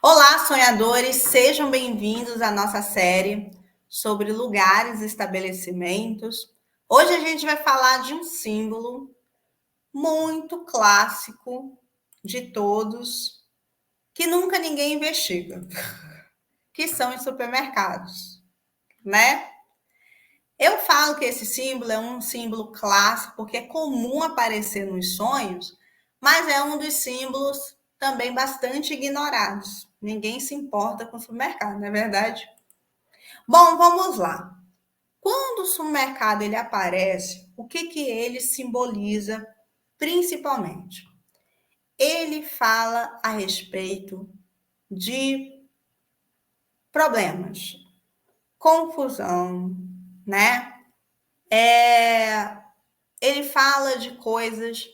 Olá, sonhadores, sejam bem-vindos à nossa série sobre lugares e estabelecimentos. Hoje a gente vai falar de um símbolo muito clássico de todos, que nunca ninguém investiga, que são os supermercados, né? Eu falo que esse símbolo é um símbolo clássico porque é comum aparecer nos sonhos, mas é um dos símbolos também bastante ignorados. Ninguém se importa com o supermercado, não é verdade? Bom, vamos lá. Quando o supermercado ele aparece, o que ele simboliza principalmente? Ele fala a respeito de problemas, confusão, né? Ele fala de coisas,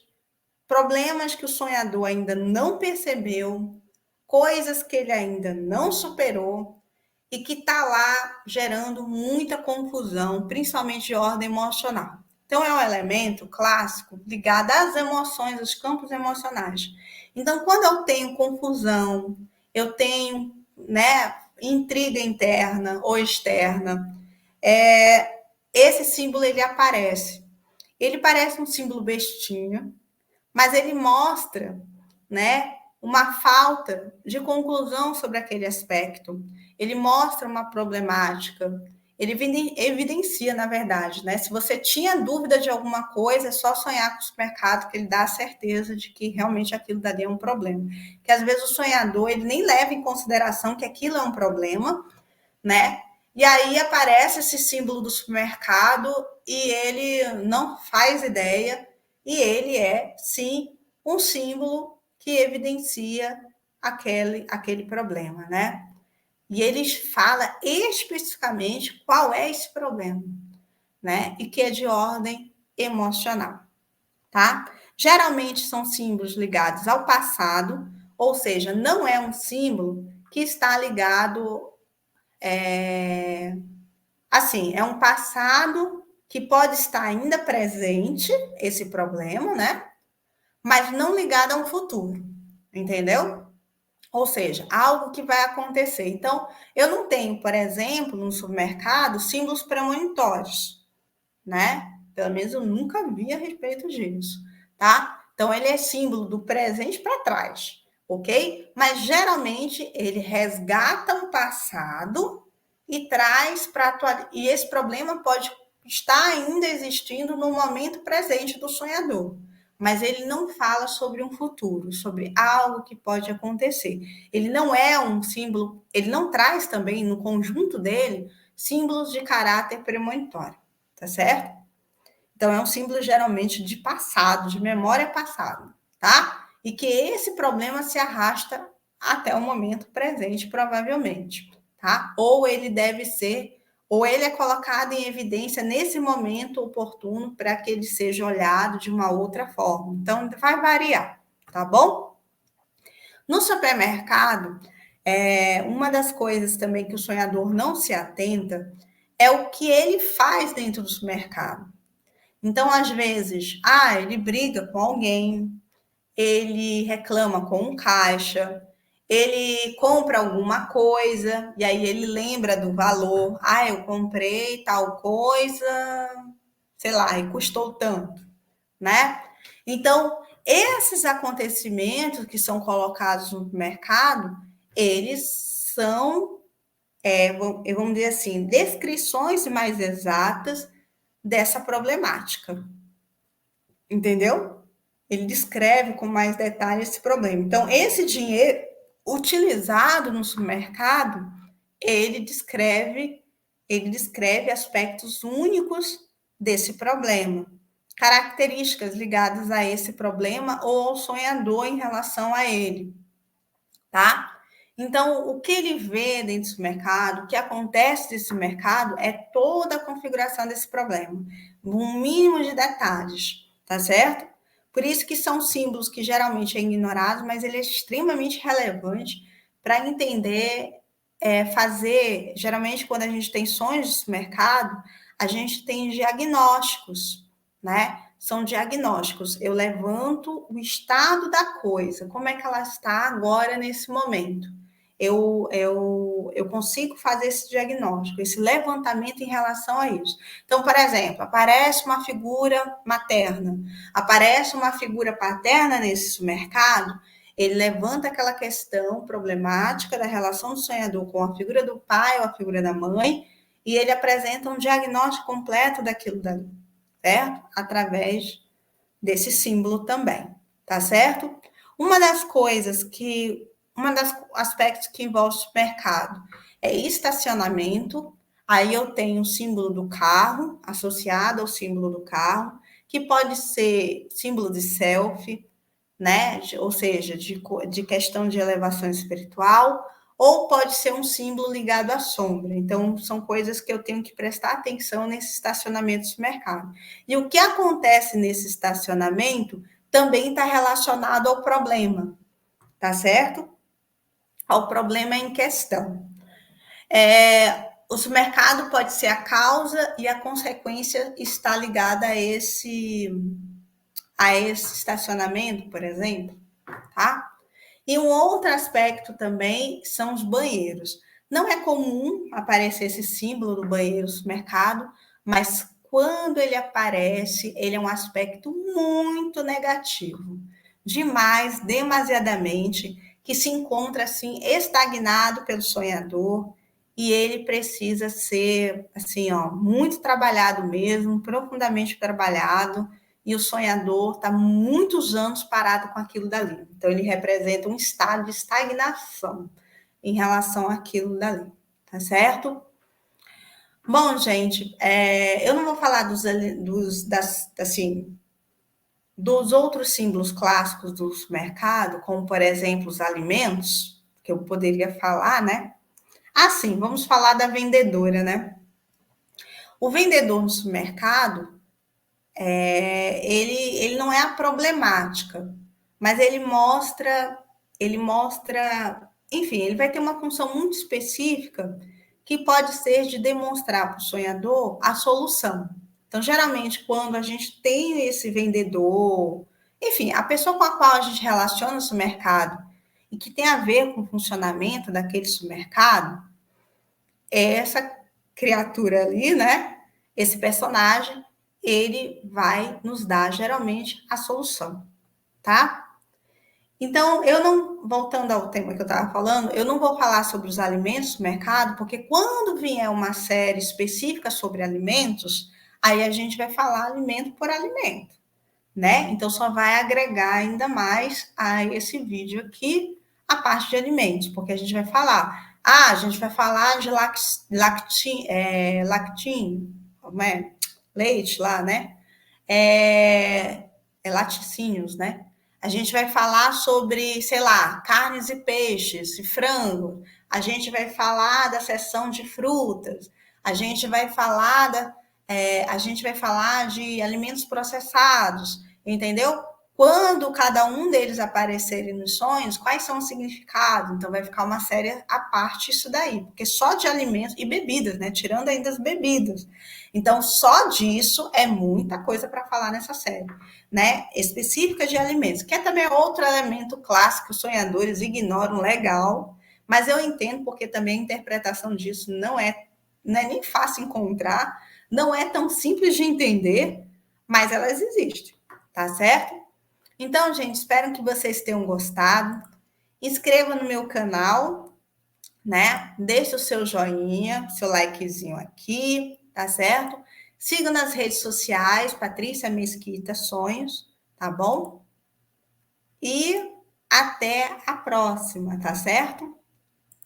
problemas que o sonhador ainda não percebeu, coisas que ele ainda não superou e que está lá gerando muita confusão, principalmente de ordem emocional. Então, é um elemento clássico ligado às emoções, aos campos emocionais. Então, quando eu tenho confusão, eu tenho, né, intriga interna ou externa, esse símbolo ele aparece. Ele parece um símbolo bestinha, mas ele mostra, né, uma falta de conclusão sobre aquele aspecto. Ele mostra uma problemática, ele evidencia, na verdade, né? Se você tinha dúvida de alguma coisa, é só sonhar com o supermercado que ele dá a certeza de que realmente aquilo dali é um problema. Que às vezes o sonhador ele nem leva em consideração que aquilo é um problema, né? E aí aparece esse símbolo do supermercado e ele não faz ideia, e ele é, sim, um símbolo que evidencia aquele problema, né? E ele fala especificamente qual é esse problema, né? E que é de ordem emocional, tá? Geralmente são símbolos ligados ao passado, ou seja, não é um símbolo que está ligado assim, é um passado que pode estar ainda presente, esse problema, né? Mas não ligado a um futuro, entendeu? Ou seja, algo que vai acontecer. Então, eu não tenho, por exemplo, no supermercado, símbolos premonitórios, né? Pelo menos eu nunca vi a respeito disso, tá? Então, ele é símbolo do presente para trás, ok? Mas geralmente ele resgata um passado e traz para atual. E esse problema pode estar ainda existindo no momento presente do sonhador, mas ele não fala sobre um futuro, sobre algo que pode acontecer. Ele não é um símbolo, ele não traz também no conjunto dele símbolos de caráter premonitório, tá certo? Então é um símbolo geralmente de passado, de memória passada, tá? E que esse problema se arrasta até o momento presente, provavelmente, tá? Ou ele deve ser, ou ele é colocado em evidência nesse momento oportuno para que ele seja olhado de uma outra forma. Então vai variar, tá bom? No supermercado, uma das coisas também que o sonhador não se atenta é o que ele faz dentro do supermercado. Então, às vezes, ele briga com alguém, ele reclama com um caixa, ele compra alguma coisa e aí ele lembra do valor. Eu comprei tal coisa, sei lá, e custou tanto, né? Então, esses acontecimentos que são colocados no mercado, eles são, vamos dizer assim, descrições mais exatas dessa problemática. Entendeu? Ele descreve com mais detalhe esse problema. Então, esse dinheiro utilizado no supermercado, ele descreve aspectos únicos desse problema, características ligadas a esse problema ou ao sonhador em relação a ele, tá? Então, o que ele vê dentro do mercado, o que acontece nesse mercado é toda a configuração desse problema, um mínimo de detalhes, tá certo? Por isso que são símbolos que geralmente é ignorado, mas ele é extremamente relevante para entender, fazer. Geralmente, quando a gente tem sonhos de mercado, a gente tem diagnósticos, né? São diagnósticos. Eu levanto o estado da coisa, como é que ela está agora nesse momento. eu consigo fazer esse diagnóstico, esse levantamento em relação a isso. Então, por exemplo, aparece uma figura materna, aparece uma figura paterna nesse mercado, ele levanta aquela questão problemática da relação do sonhador com a figura do pai ou a figura da mãe, e ele apresenta um diagnóstico completo daquilo dali, certo? Através desse símbolo também, tá certo? Uma das aspectos que envolve o mercado é estacionamento. Aí eu tenho o símbolo do carro, associado ao símbolo do carro, que pode ser símbolo de selfie, né? Ou seja, de questão de elevação espiritual, ou pode ser um símbolo ligado à sombra. Então, são coisas que eu tenho que prestar atenção nesse estacionamento do mercado. E o que acontece nesse estacionamento também está relacionado ao problema, tá certo? Ao problema em questão. O supermercado pode ser a causa e a consequência está ligada a esse estacionamento, por exemplo, tá? E um outro aspecto também são os banheiros. Não é comum aparecer esse símbolo do banheiro no supermercado, mas quando ele aparece, ele é um aspecto muito negativo. Demais, demasiadamente, que se encontra assim estagnado pelo sonhador e ele precisa ser assim, ó, muito trabalhado mesmo, profundamente trabalhado, e o sonhador está muitos anos parado com aquilo dali. Então, ele representa um estado de estagnação em relação àquilo dali, tá certo? Bom, gente, eu não vou falar dos outros símbolos clássicos do mercado, como, por exemplo, os alimentos, que eu poderia falar, né? Assim, vamos falar da vendedora, né? O vendedor no supermercado, ele não é a problemática, mas ele mostra, enfim, ele vai ter uma função muito específica que pode ser de demonstrar para o sonhador a solução. Então, geralmente, quando a gente tem esse vendedor, enfim, a pessoa com a qual a gente relaciona o supermercado e que tem a ver com o funcionamento daquele supermercado, é essa criatura ali, né? Esse personagem, ele vai nos dar geralmente a solução, tá? Então, eu não, voltando ao tema que eu estava falando, eu não vou falar sobre os alimentos do mercado, porque quando vier uma série específica sobre alimentos, aí a gente vai falar alimento por alimento, né? Então, só vai agregar ainda mais a esse vídeo aqui a parte de alimentos, porque a gente vai falar, a gente vai falar de lactim, como é? Leite lá, né? Laticínios, né? A gente vai falar sobre, sei lá, carnes e peixes, e frango. A gente vai falar da seção de frutas. A gente vai falar de alimentos processados, entendeu? Quando cada um deles aparecerem nos sonhos, quais são os significados? Então, vai ficar uma série à parte isso daí, porque só de alimentos e bebidas, né? Tirando ainda as bebidas. Então, só disso é muita coisa para falar nessa série, né? Específica de alimentos, que é também outro elemento clássico que os sonhadores ignoram legal, mas eu entendo porque também a interpretação disso não é nem fácil encontrar, não é tão simples de entender, mas elas existem, tá certo? Então, gente, espero que vocês tenham gostado. Inscreva no meu canal, né? Deixe o seu joinha, seu likezinho aqui, tá certo? Siga nas redes sociais, Patrícia Mesquita Sonhos, tá bom? E até a próxima, tá certo?